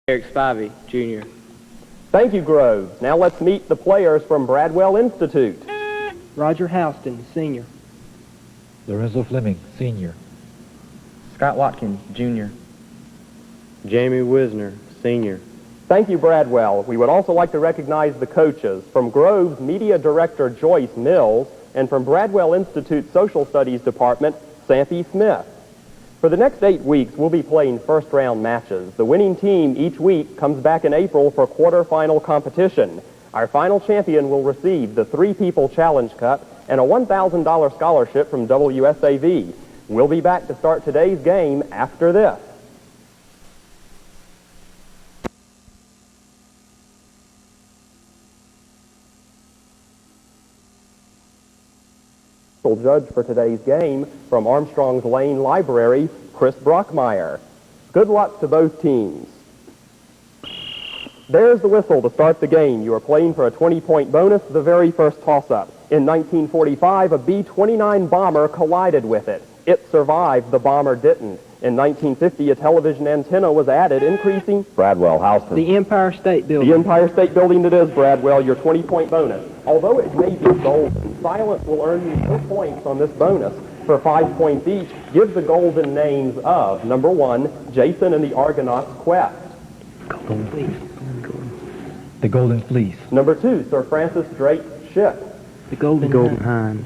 Eric Spivey, Jr. Thank you, Groves. Now let's meet the players from Bradwell Institute. Roger Houston, Senior. Lorenzo Fleming, Senior. Scott Watkins, Jr. Jamie Wisner, Senior. Thank you, Bradwell. We would also like to recognize the coaches. From Groves, Media Director Joyce Mills, and from Bradwell Institute Social Studies Department, Sampy Smith. For the next 8 weeks, we'll be playing first-round matches. The winning team each week comes back in April for quarterfinal competition. Our final champion will receive the Three People Challenge Cup and a $1,000 scholarship from WSAV. We'll be back to start today's game after this. Judge for today's game from Armstrong's Lane Library, Chris Brockmeyer. Good luck to both teams. There's the whistle to start the game. You are playing for a 20-point bonus, the very first toss-up. In 1945, a B-29 bomber collided with it. It survived, the bomber didn't. In 1950, a television antenna was added, increasing... Bradwell, Houston. The Empire State Building. The Empire State Building it is, Bradwell, your 20-point bonus. Although it may be golden, silence will earn you 2 points on this bonus. For 5 points each, give the golden names of, number 1, Jason and the Argonaut's Quest. Golden Fleece. The Golden Fleece. Number 2, Sir Francis Drake's ship. The Golden Hind.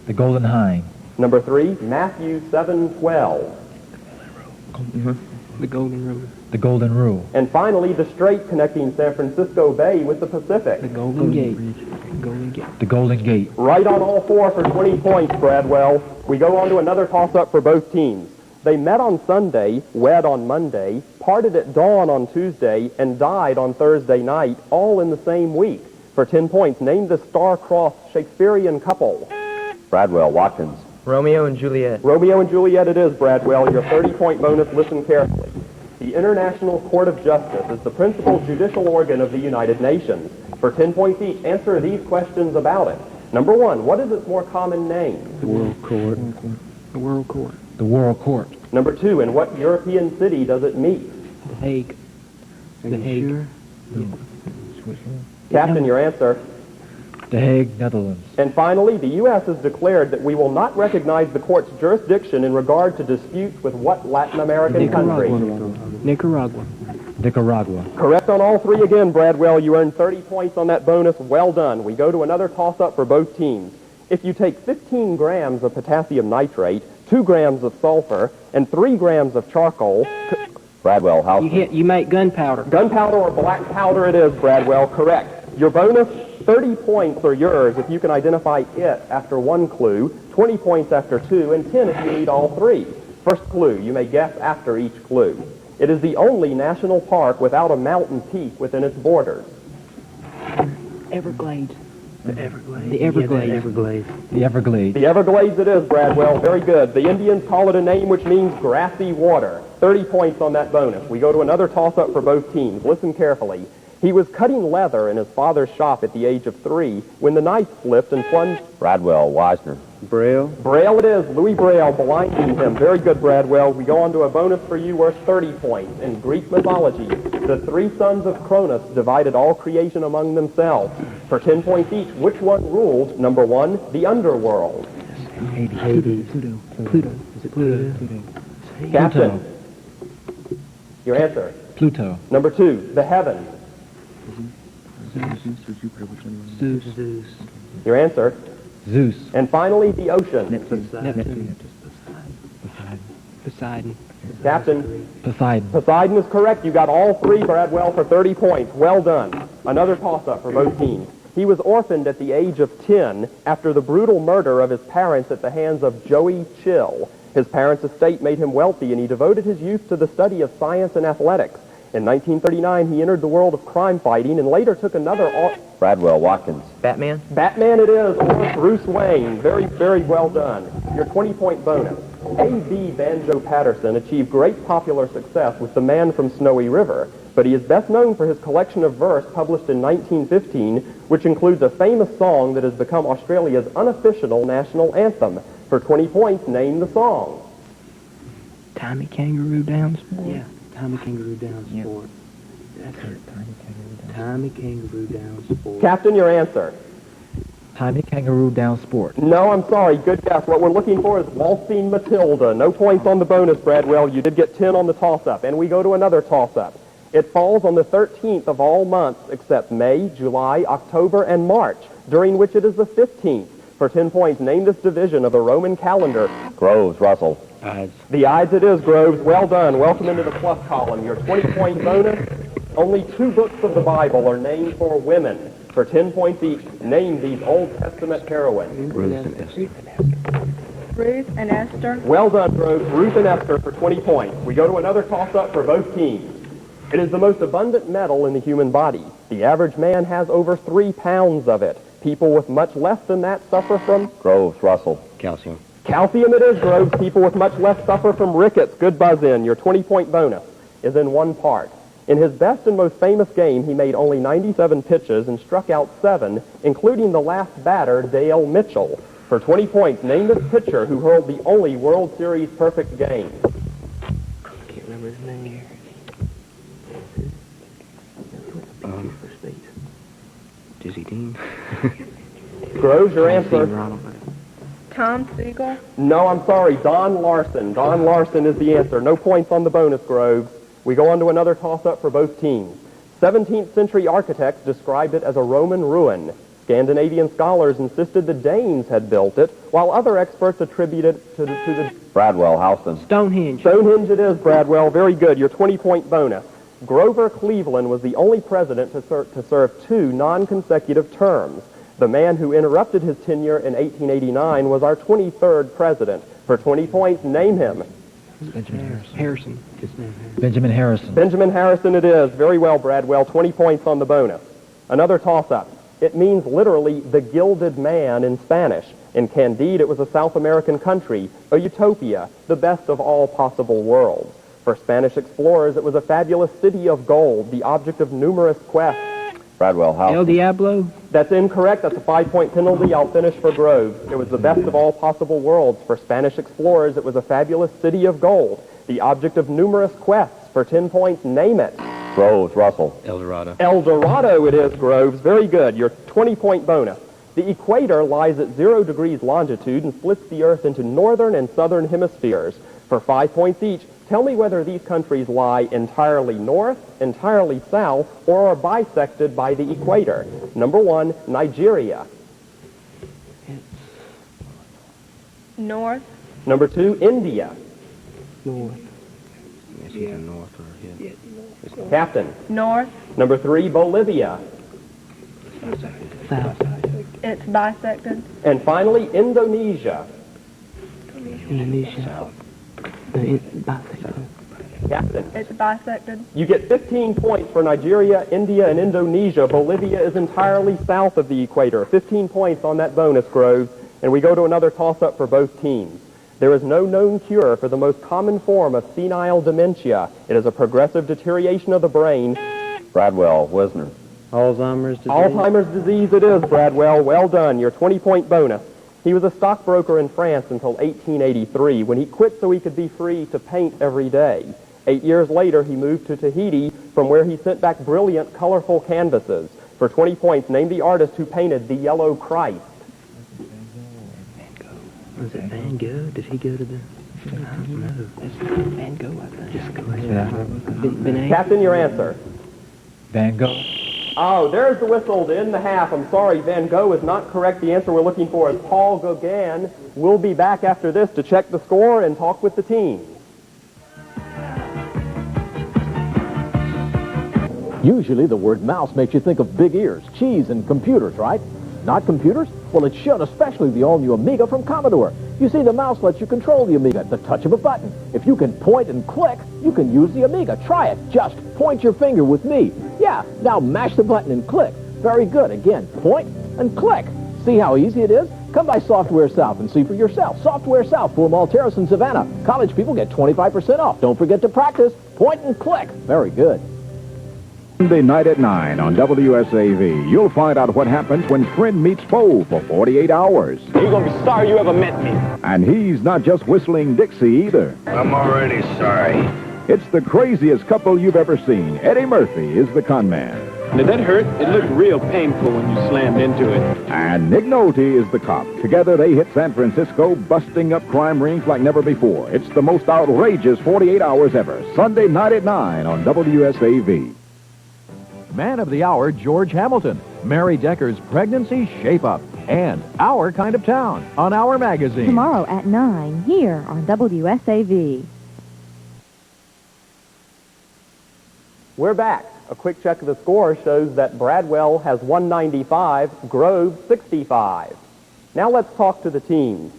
The Golden Hind. Number 3, Matthew 7:12. The Golden Rule. The Golden Rule. And finally, the strait connecting San Francisco Bay with the Pacific. The Golden Gate. The Golden Gate. The Golden Gate. Right on all 4 for 20 points, Bradwell. We go on to another toss-up for both teams. They met on Sunday, wed on Monday, parted at dawn on Tuesday, and died on Thursday night, all in the same week. For 10 points, name the star-crossed Shakespearean couple. Bradwell, Watkins. Romeo and Juliet. Romeo and Juliet it is, Bradwell. Your 30-point bonus, listen carefully. The International Court of Justice is the principal judicial organ of the United Nations. For 10 points each, answer these questions about it. Number 1, what is its more common name? The World Court. The World Court. The World Court. Number 2, in what European city does it meet? The Hague. The Hague. Sure? Captain, your answer. The Hague, Netherlands. And finally, the U.S. has declared that we will not recognize the court's jurisdiction in regard to disputes with what Latin American country? Nicaragua. Nicaragua. Correct on all 3 again, Bradwell. You earned 30 points on that bonus. Well done. We go to another toss-up for both teams. If you take 15 grams of potassium nitrate, 2 grams of sulfur, and 3 grams of charcoal... Bradwell, Houston. You make gunpowder. Gunpowder or black powder it is, Bradwell. Correct. Your bonus, 30 points are yours if you can identify it after 1 clue, 20 points after 2, and 10 if you need all 3. First clue, you may guess after each clue. It is the only national park without a mountain peak within its borders. Everglades. The Everglades. The Everglades. The Everglades. The Everglades it is, Bradwell. Very good. The Indians call it a name which means grassy water. 30 points on that bonus. We go to another toss-up for both teams. Listen carefully. He was cutting leather in his father's shop at the age of 3 when the knife slipped and plunged... Bradwell, Wisner. Braille. Braille it is. Louis Braille, blinding him. Very good, Bradwell. We go on to a bonus for you worth 30 points. In Greek mythology, the 3 sons of Cronus divided all creation among themselves. For 10 points each, which one ruled, number 1, the underworld? Hades. Pluto. Is it Pluto? Captain. Your answer. Pluto. Number 2, the heavens. Zeus. Your answer. Zeus. And finally, the ocean. Neptune. Poseidon. Captain. Poseidon. Poseidon is correct. You got all 3, Bradwell, for 30 points. Well done. Another toss-up for both teams. He was orphaned at the age of 10 after the brutal murder of his parents at the hands of Joey Chill. His parents' estate made him wealthy, and he devoted his youth to the study of science and athletics. In 1939, he entered the world of crime fighting and later took another... Bradwell, Watkins. Batman. Batman it is, or Bruce Wayne. Very, very well done. Your 20-point bonus. A.B. Banjo Patterson achieved great popular success with The Man from Snowy River, but he is best known for his collection of verse published in 1915, which includes a famous song that has become Australia's unofficial national anthem. For 20 points, name the song. Tommy Kangaroo Down Sport? Yeah, Tommy Kangaroo Down Sport. Tommy Kangaroo Down Sport. Captain, your answer. Tommy Kangaroo Down Sport. No, I'm sorry. Good guess. What we're looking for is Walstein Matilda. No points on the bonus, Bradwell. You did get 10 on the toss-up. And we go to another toss-up. It falls on the 13th of all months except May, July, October, and March, during which it is the 15th. For 10 points, name this division of the Roman calendar. Groves, Russell. Ides. The Ides it is, Groves. Well done. Welcome into the plus column. Your 20-point bonus. Only 2 books of the Bible are named for women. For 10 points each, name these Old Testament heroines. Ruth and Esther. Ruth and Esther. Well done, Groves. Ruth and Esther for 20 points. We go to another toss-up for both teams. It is the most abundant metal in the human body. The average man has over 3 pounds of it. People with much less than that suffer from Groves, Russell. Calcium. calcium. It is, Groves. People with much less suffer from rickets. Good buzz in. Your 20-point bonus is in one part. In his best and most famous game, he made only 97 pitches and struck out 7, including the last batter, Dale Mitchell. For 20 points, name this pitcher who hurled the only World Series perfect game. I can't remember his name. First base. Dizzy Dean. Groves, your answer. Tom Siegel. No, I'm sorry. Don Larson. Don Larson is the answer. No points on the bonus, Groves. We go on to another toss-up for both teams. 17th century architects described it as a Roman ruin. Scandinavian scholars insisted the Danes had built it, while other experts attributed it to the Bradwell, Houston. Stonehenge. Stonehenge it is, Bradwell. Very good. Your 20-point bonus. Grover Cleveland was the only president to serve 2 non-consecutive terms. The man who interrupted his tenure in 1889 was our 23rd president. For 20 points, name him. Benjamin Harrison. Benjamin Harrison. Benjamin Harrison it is. Very well, Bradwell. 20 points on the bonus. Another toss-up. It means literally the gilded man in Spanish. In Candide, it was a South American country, a utopia, the best of all possible worlds. For Spanish explorers, it was a fabulous city of gold, the object of numerous quests. Bradwell, Houston. El Diablo. That's incorrect. That's a 5-point penalty. I'll finish for Groves. It was the best of all possible worlds. For Spanish explorers, it was a fabulous city of gold, the object of numerous quests. For 10 points, name it. Groves, Russell. El Dorado. El Dorado it is, Groves. Very good. Your 20-point bonus. The equator lies at 0 degrees longitude and splits the Earth into northern and southern hemispheres. For 5 points each, tell me whether these countries lie entirely north, entirely south, or are bisected by the equator. Number 1, Nigeria. North. Number 2, India. North. It's either north or yeah. Captain. North. Number 3, Bolivia. South. It's bisected. And finally, Indonesia. Indonesia. Bisected. Captain. It's bisected. You get 15 points for Nigeria, India, and Indonesia. Bolivia is entirely south of the equator. 15 points on that bonus, Groves. And we go to another toss-up for both teams. There is no known cure for the most common form of senile dementia. It is a progressive deterioration of the brain. Bradwell, Wisner. Alzheimer's disease. Alzheimer's disease it is, Bradwell. Well done. Your 20-point bonus. He was a stockbroker in France until 1883, when he quit so he could be free to paint every day. 8 years later, he moved to Tahiti, from where he sent back brilliant, colorful canvases. For 20 points, name the artist who painted The Yellow Christ. Was it Van Gogh? Did he go to the... I don't know. That's Van Gogh, I think. Just go ahead. Captain, your answer. Van Gogh. Oh, there's the whistle to end the half. I'm sorry, Van Gogh is not correct. The answer we're looking for is Paul Gauguin. We'll be back after this to check the score and talk with the team. Usually the word mouse makes you think of big ears, cheese, and computers, right? Not computers? Well, it should, especially the all-new Amiga from Commodore. You see, the mouse lets you control the Amiga at the touch of a button. If you can point and click, you can use the Amiga. Try it. Just point your finger with me. Yeah, now mash the button and click. Very good. Again, point and click. See how easy it is? Come by Software South and see for yourself. Software South for Mall Terrace in Savannah. College people get 25% off. Don't forget to practice. Point and click. Very good. Sunday night at 9 on WSAV, you'll find out what happens when friend meets foe for 48 hours. You're gonna be sorry you ever met me. And he's not just whistling Dixie either. I'm already sorry. It's the craziest couple you've ever seen. Eddie Murphy is the con man. Did that hurt? It looked real painful when you slammed into it. And Nick Nolte is the cop. Together they hit San Francisco, busting up crime rings like never before. It's the most outrageous 48 hours ever. Sunday night at 9 on WSAV. Man of the Hour, George Hamilton. Mary Decker's Pregnancy Shape-Up. And Our Kind of Town on Our Magazine. Tomorrow at 9 here on WSAV. We're back. A quick check of the score shows that Bradwell has 195, Grove 65. Now let's talk to the teams.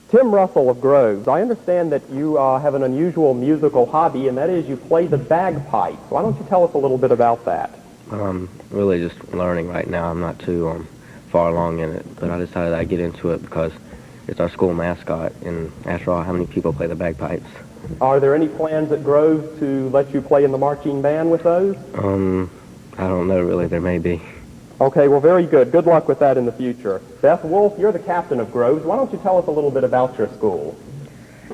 Tim Russell of Groves, I understand that you have an unusual musical hobby, and that is you play the bagpipes. Why don't you tell us a little bit about that? Really just learning right now. I'm not too far along in it, but I decided I'd get into it because it's our school mascot, and after all, how many people play the bagpipes? Are there any plans at Grove to let you play in the marching band with those? I don't know really. There may be. Okay, well, very good. Good luck with that in the future. Beth Wolf, you're the captain of Groves. Why don't you tell us a little bit about your school?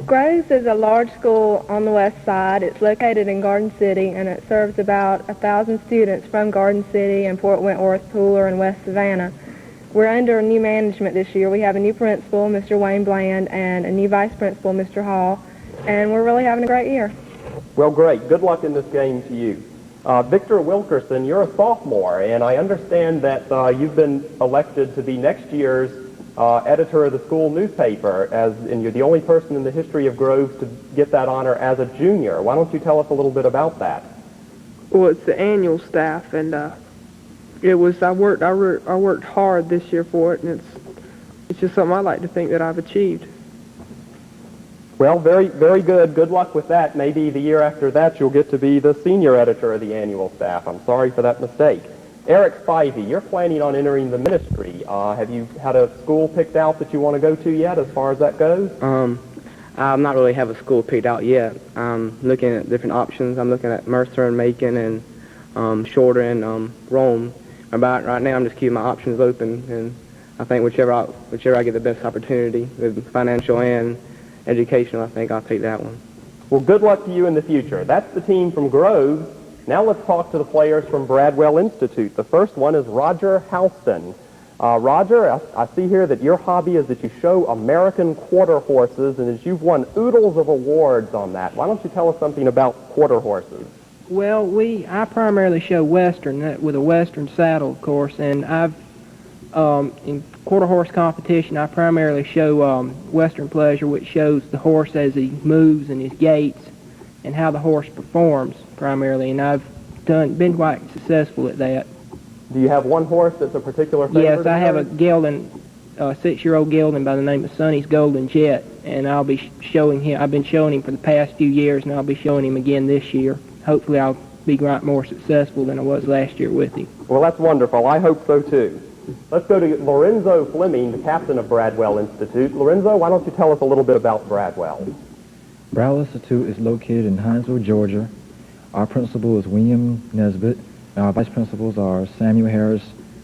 Groves is a large school on the west side. It's located in Garden City, and it serves about 1,000 students from Garden City and Fort Wentworth, Pooler, and West Savannah. We're under new management this year. We have a new principal, Mr. Wayne Bland, and a new vice principal, Mr. Hall, and we're really having a great year. Well, great. Good luck in this game to you. Victor Wilkerson, you're a sophomore, and I understand that you've been elected to be next year's editor of the school newspaper, and you're the only person in the history of Groves to get that honor as a junior. Why don't you tell us a little bit about that? Well, it's the annual staff, and I worked hard this year for it, and it's just something I like to think that I've achieved. Well, very, very good. Good luck with that. Maybe the year after that you'll get to be the senior editor of the annual staff. I'm sorry for that mistake. Eric Spivey, you're planning on entering the ministry. Have you had a school picked out that you want to go to yet as far as that goes? I'm not really have a school picked out yet. I'm looking at different options. I'm looking at Mercer and Macon and Shorter and Rome. About right now, I'm just keeping my options open, and I think whichever I get the best opportunity with financial and educational, I think I'll take that one. Well, good luck to you in the future. That's the team from Groves. Now let's talk to the players from Bradwell Institute. The first one is Roger Houston. Roger, I see here that your hobby is that you show American quarter horses, and that you've won oodles of awards on that. Why don't you tell us something about quarter horses? Well, I primarily show Western with a Western saddle, of course, and I've in quarter horse competition, I primarily show Western Pleasure, which shows the horse as he moves and his gaits and how the horse performs primarily, and I've been quite successful at that. Do you have one horse that's a particular favorite? Yes, I have a gelding, a 6-year-old gelding by the name of Sonny's Golden Jet, and I'll be showing him. I've been showing him for the past few years, and I'll be showing him again this year. Hopefully, I'll be more successful than I was last year with him. Well, that's wonderful. I hope so too. Let's go to Lorenzo Fleming, the captain of Bradwell Institute. Lorenzo, why don't you tell us a little bit about Bradwell? Bradwell Institute is located in Hinesville, Georgia. Our principal is William Nesbitt, and our vice principals are Samuel Harris,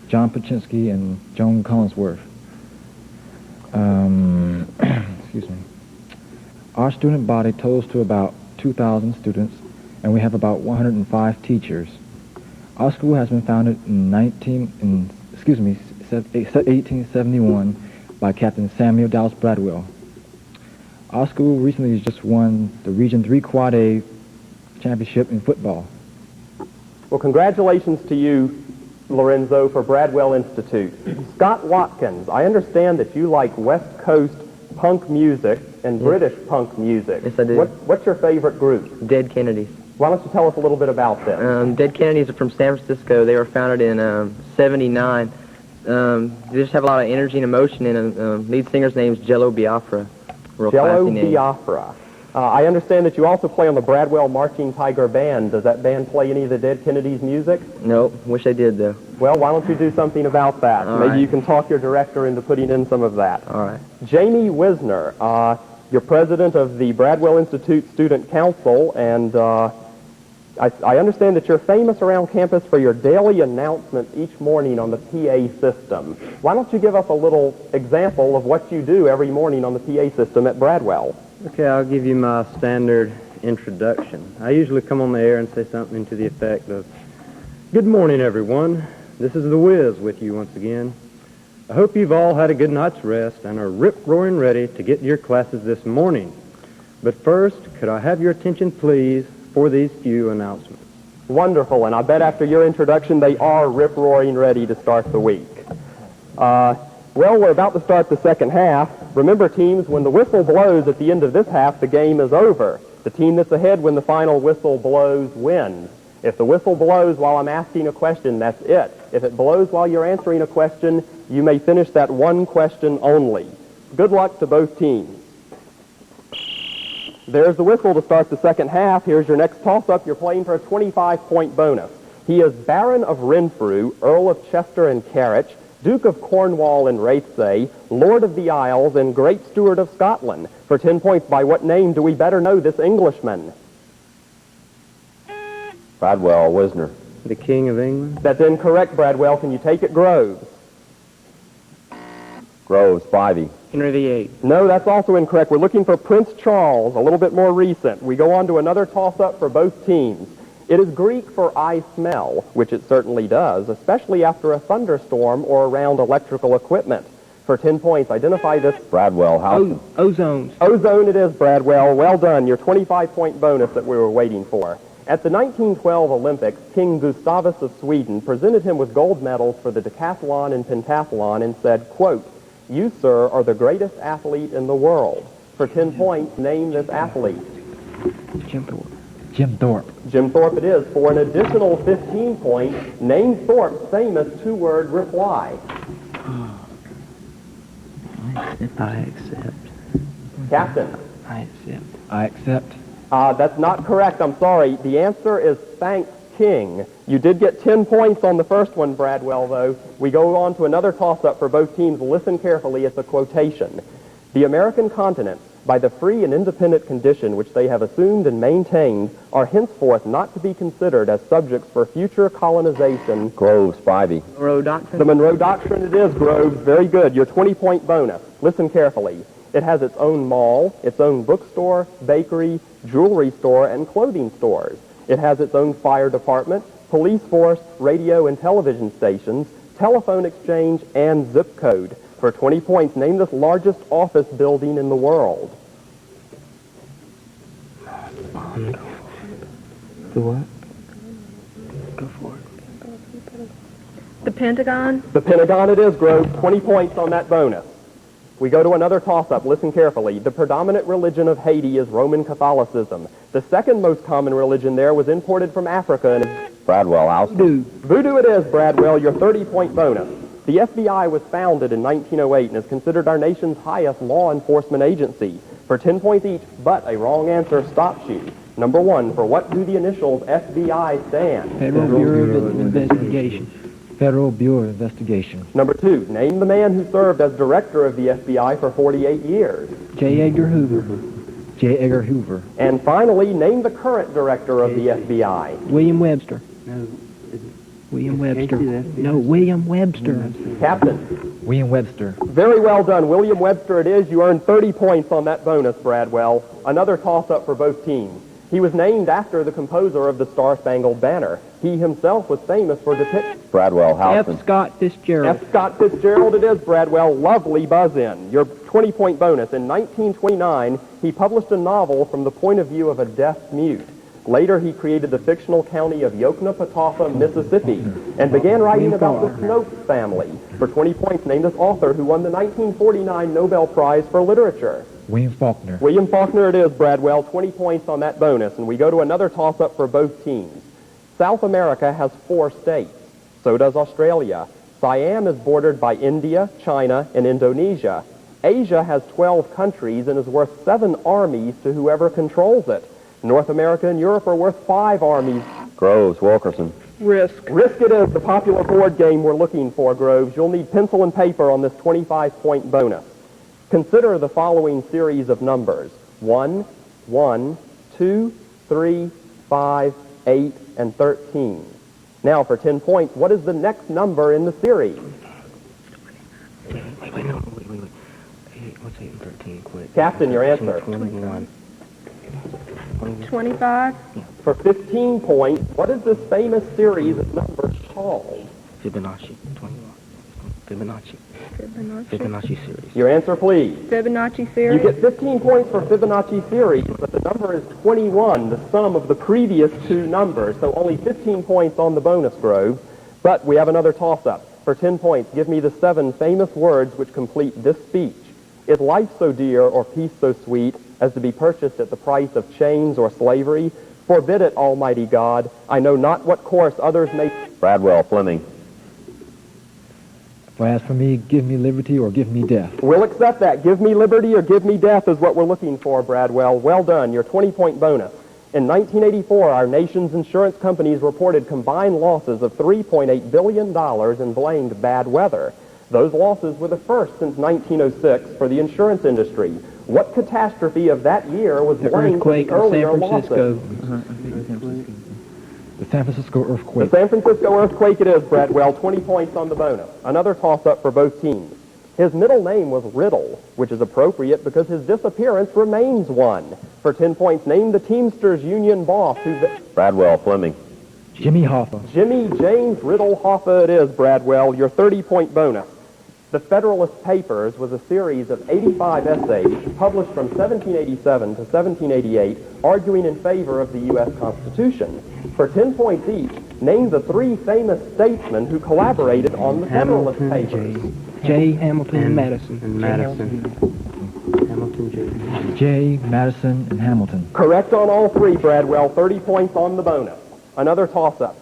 John Paczynski, and Joan Collinsworth. Excuse me. Our student body totals to about 2,000 students, and we have about 105 teachers. Our school has been founded in 1871 by Captain Samuel Dallas Bradwell. Our school recently just won the Region 3 Quad A championship in football. Well, congratulations to you, Lorenzo, for Bradwell Institute. Scott Watkins, I understand that you like West Coast punk music and British punk music. Yes, I do. What's your favorite group? Dead Kennedys. Why don't you tell us a little bit about them? Dead Kennedys are from San Francisco. They were founded in '79. They just have a lot of energy and emotion, and lead singer's name is Jello Biafra. Real Jello classy name. Biafra. I understand that you also play on the Bradwell Marching Tiger Band. Does that band play any of the Dead Kennedys music? Nope. Wish they did, though. Well, why don't you do something about that? All Maybe right. you can talk your director into putting in some of that. All right. Jamie Wisner, you're president of the Bradwell Institute Student Council, and I understand that you're famous around campus for your daily announcement each morning on the PA system. Why don't you give us a little example of what you do every morning on the PA system at Bradwell? Okay, I'll give you my standard introduction. I usually come on the air and say something to the effect of, "Good morning, everyone. This is The Wiz with you once again. I hope you've all had a good night's rest and are rip-roaring ready to get to your classes this morning. But first, could I have your attention, please, for these few announcements?" Wonderful, and I bet after your introduction they are rip-roaring ready to start the week. Well, we're about to start the second half. Remember, teams, when the whistle blows at the end of this half, the game is over. The team that's ahead when the final whistle blows wins. If the whistle blows while I'm asking a question, that's it. If it blows while you're answering a question, you may finish that one question only. Good luck to both teams. There's the whistle to start the second half. Here's your next toss-up. You're playing for a 25-point bonus. He is Baron of Renfrew, Earl of Chester and Carrick, Duke of Cornwall and Raithsay, Lord of the Isles, and Great Steward of Scotland. For 10 points, by what name do we better know this Englishman? Bradwell Wisner. The King of England? That's incorrect, Bradwell. Can you take it, Groves? Groves Spivey. Henry VIII. No, that's also incorrect. We're looking for Prince Charles, a little bit more recent. We go on to another toss-up for both teams. It is Greek for I smell, which it certainly does, especially after a thunderstorm or around electrical equipment. For 10 points, identify this. Bradwell Houghton. Ozone. Ozone it is, Bradwell. Well done. Your 25-point bonus that we were waiting for. At the 1912 Olympics, King Gustavus of Sweden presented him with gold medals for the decathlon and pentathlon and said, quote, "You, sir, are the greatest athlete in the world." For 10 points, name this athlete. Jim Thorpe. Jim Thorpe. Jim Thorpe it is. For an additional 15 points, name Thorpe's famous two-word reply. I accept. Captain. I accept. I accept. That's not correct. I'm sorry. The answer is thanks, King. You did get 10 points on the first one, Bradwell, though. We go on to another toss-up for both teams. Listen carefully. It's a quotation. The American continents, by the free and independent condition which they have assumed and maintained, are henceforth not to be considered as subjects for future colonization. Groves Spivey. Monroe Doctrine? The Monroe Doctrine it is, Groves. Very good. Your 20-point bonus. Listen carefully. It has its own mall, its own bookstore, bakery, jewelry store, and clothing stores. It has its own fire department, police force, radio and television stations, telephone exchange, and zip code. For 20 points, name this largest office building in the world. The what? Go for it. The Pentagon? The Pentagon it is, Grove. 20 points on that bonus. We go to another toss-up. Listen carefully. The predominant religion of Haiti is Roman Catholicism. The second most common religion there was imported from Africa and is Bradwell Houston. Voodoo it is, Bradwell. Your 30-point bonus. The FBI was founded in 1908 and is considered our nation's highest law enforcement agency. For 10 points each, but a wrong answer stops you. Number one, for what do the initials FBI stand? Federal Bureau of Investigation. Federal Bureau of Investigation. Number two, name the man who served as director of the FBI for 48 years. J. Edgar Hoover. J. Edgar Hoover. And finally, name the current director of the FBI. William Webster. No. William Webster. No, William Webster. Captain. William Webster. Very well done. William Webster it is. You earned 30 points on that bonus, Bradwell. Another toss-up for both teams. He was named after the composer of the Star-Spangled Banner. He himself was famous for depicting... Bradwell Houston. F. Scott Fitzgerald. F. Scott Fitzgerald it is, Bradwell. Lovely buzz-in. Your 20-point bonus. In 1929, he published a novel from the point of view of a deaf mute. Later, he created the fictional county of Yoknapatawpha, Mississippi, and began writing about the Snopes family. For 20 points, name this author who won the 1949 Nobel Prize for Literature. William Faulkner. William Faulkner it is, Bradwell. 20 points on that bonus. And we go to another toss-up for both teams. South America has 4 states. So does Australia. Siam is bordered by India, China, and Indonesia. Asia has 12 countries and is worth 7 armies to whoever controls it. North America and Europe are worth 5 armies. Groves Wilkerson. Risk. Risk it is, the popular board game we're looking for, Groves. You'll need pencil and paper on this 25-point bonus. Consider the following series of numbers. 1, 1, 2, 3, 5, 8, and 13. Now, for 10 points, what is the next number in the series? Wait. What's 8 and 13? Quick. Captain, your answer. 21. 25. For 15 points, what is this famous series of numbers called? Fibonacci. 21. Fibonacci. Fibonacci. Fibonacci series. Your answer, please. Fibonacci You series. get 15 points for Fibonacci series, but the number is 21, the sum of the previous two numbers, so only 15 points on the bonus, Grove. But we have another toss-up. For 10 points, give me the 7 famous words which complete this speech. Is life so dear or peace so sweet as to be purchased at the price of chains or slavery? Forbid it, Almighty God. I know not what course others may... Bradwell Fleming. For as for me, give me liberty or give me death. We'll accept that. Give me liberty or give me death is what we're looking for, Bradwell. Well done. Your 20-point bonus. In 1984, our nation's insurance companies reported combined losses of $3.8 billion and blamed bad weather. Those losses were the first since 1906 for the insurance industry. What catastrophe of that year was The blamed for earthquake the in earlier San Francisco. losses? The San Francisco The earthquake. San Francisco earthquake it is, Bradwell. 20 points on the bonus. Another toss-up for both teams. His middle name was Riddle, which is appropriate because his disappearance remains one. For 10 points, name the Teamsters Union boss who... Bradwell Fleming. Jimmy Hoffa. Jimmy James Riddle Hoffa it is, Bradwell. Your 30-point bonus. The Federalist Papers was a series of 85 essays published from 1787 to 1788 arguing in favor of the U.S. Constitution. For 10 points each, name the 3 famous statesmen who collaborated on the Federalist Papers. J. Hamilton and Madison. And Madison. Hamilton, J. J. Madison and Hamilton. Correct on all 3, Bradwell. 30 points on the bonus. Another toss-up.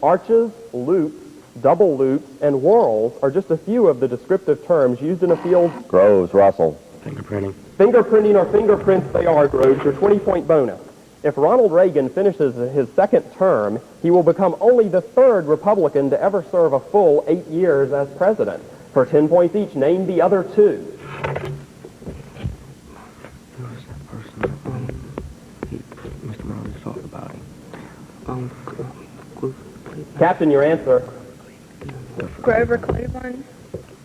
Arches, loops, double loops, and whorls are just a few of the descriptive terms used in a field. Groves Russell. Fingerprinting. Fingerprinting or fingerprints they are, Groves. Your 20-point bonus. If Ronald Reagan finishes his second term, he will become only the 3rd Republican to ever serve a full 8 years as president. For 10 points each, name the other 2. Who was that person? Mr. Morales talked about him. Captain, your answer. Grover Cleveland.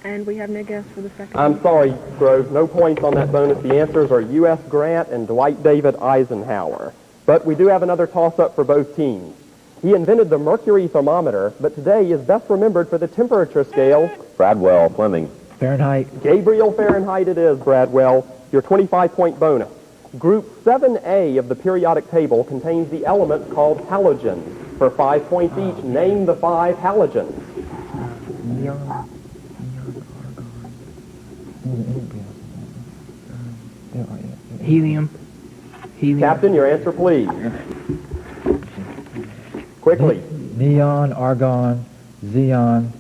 And we have no guess for the second I'm one. sorry, Grove. No points on that bonus. The answers are U.S. Grant and Dwight David Eisenhower. But we do have another toss-up for both teams. He invented the mercury thermometer, but today is best remembered for the temperature scale. Bradwell Fleming. Fahrenheit. Gabriel Fahrenheit it is, Bradwell. Your 25-point bonus. Group 7A of the periodic table contains the elements called halogens. For 5 points each, name the 5 halogens. Helium. Helium. Captain, your answer, please. Quickly. Neon, argon, xenon,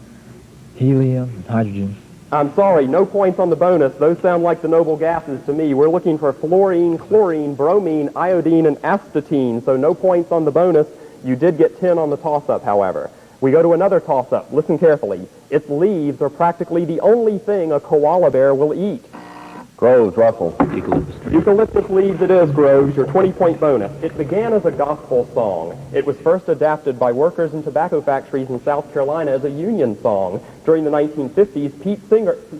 helium, and hydrogen. I'm sorry, no points on the bonus. Those sound like the noble gases to me. We're looking for fluorine, chlorine, bromine, iodine, and astatine, so no points on the bonus. You did get 10 on the toss-up, however. We go to another toss-up. Listen carefully. Its leaves are practically the only thing a koala bear will eat. Groves Russell. Eucalyptus leaves it is, Groves. Your 20-point bonus. It began as a gospel song. It was first adapted by workers in tobacco factories in South Carolina as a union song. During the 1950s, Pete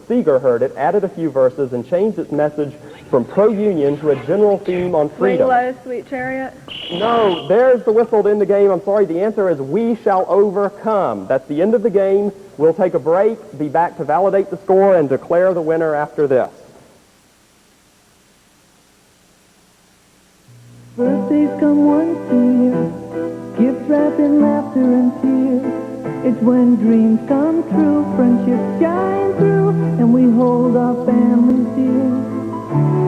Seeger heard it, added a few verses, and changed its message from pro-union to a general theme on freedom. Swing Low, Sweet Chariot. No, there's the whistle to end the game. I'm sorry, the answer is we shall overcome. That's the end of the game. We'll take a break, be back to validate the score, and declare the winner after this. Birthdays come once a year, gifts wrapped in laughter and tears. It's when dreams come true, friendships shine through, and we hold our families dear.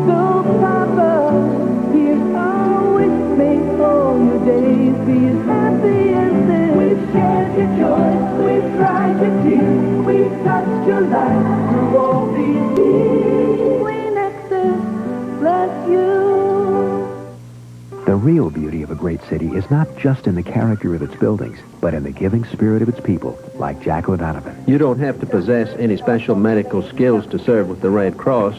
So Papa, here's our wish, may all your days be as happy as this. We've shared your joy, we've cried your tears, we've touched your life through all these years. Kleenexes, bless you. The real beauty of a great city is not just in the character of its buildings, but in the giving spirit of its people, like Jack O'Donovan. You don't have to possess any special medical skills to serve with the Red Cross.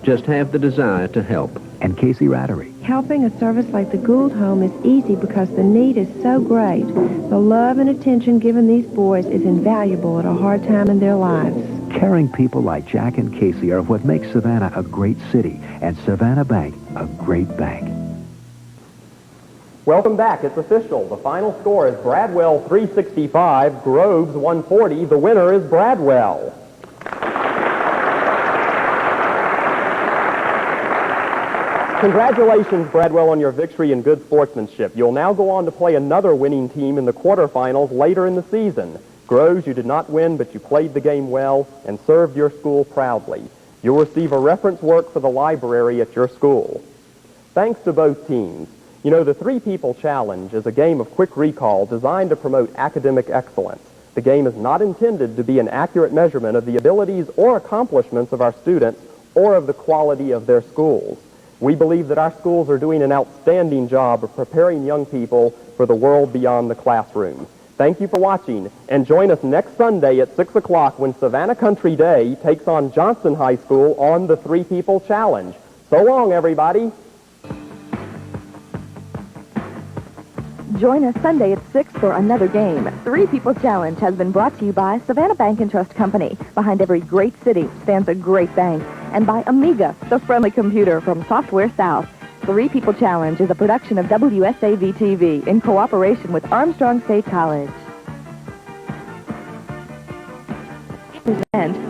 Just have the desire to help. And Casey Rattery. Helping a service like the Gould Home is easy because the need is so great. The love and attention given these boys is invaluable at a hard time in their lives. Caring people like Jack and Casey are what makes Savannah a great city, and Savannah Bank a great bank. Welcome back. It's official. The final score is Bradwell 365, Groves 140. The winner is Bradwell. Congratulations, Bradwell, on your victory and good sportsmanship. You'll now go on to play another winning team in the quarterfinals later in the season. Groves, you did not win, but you played the game well and served your school proudly. You'll receive a reference work for the library at your school. Thanks to both teams. You know, the Three People Challenge is a game of quick recall designed to promote academic excellence. The game is not intended to be an accurate measurement of the abilities or accomplishments of our students or of the quality of their schools. We believe that our schools are doing an outstanding job of preparing young people for the world beyond the classroom. Thank you for watching, and join us next Sunday at 6 o'clock when Savannah Country Day takes on Johnson High School on the Three People Challenge. So long, everybody. Join us Sunday at 6 for another game. Three People Challenge has been brought to you by Savannah Bank and Trust Company. Behind every great city stands a great bank. And by Amiga, the friendly computer from Software South. Three People Challenge is a production of WSAV-TV in cooperation with Armstrong State College. Present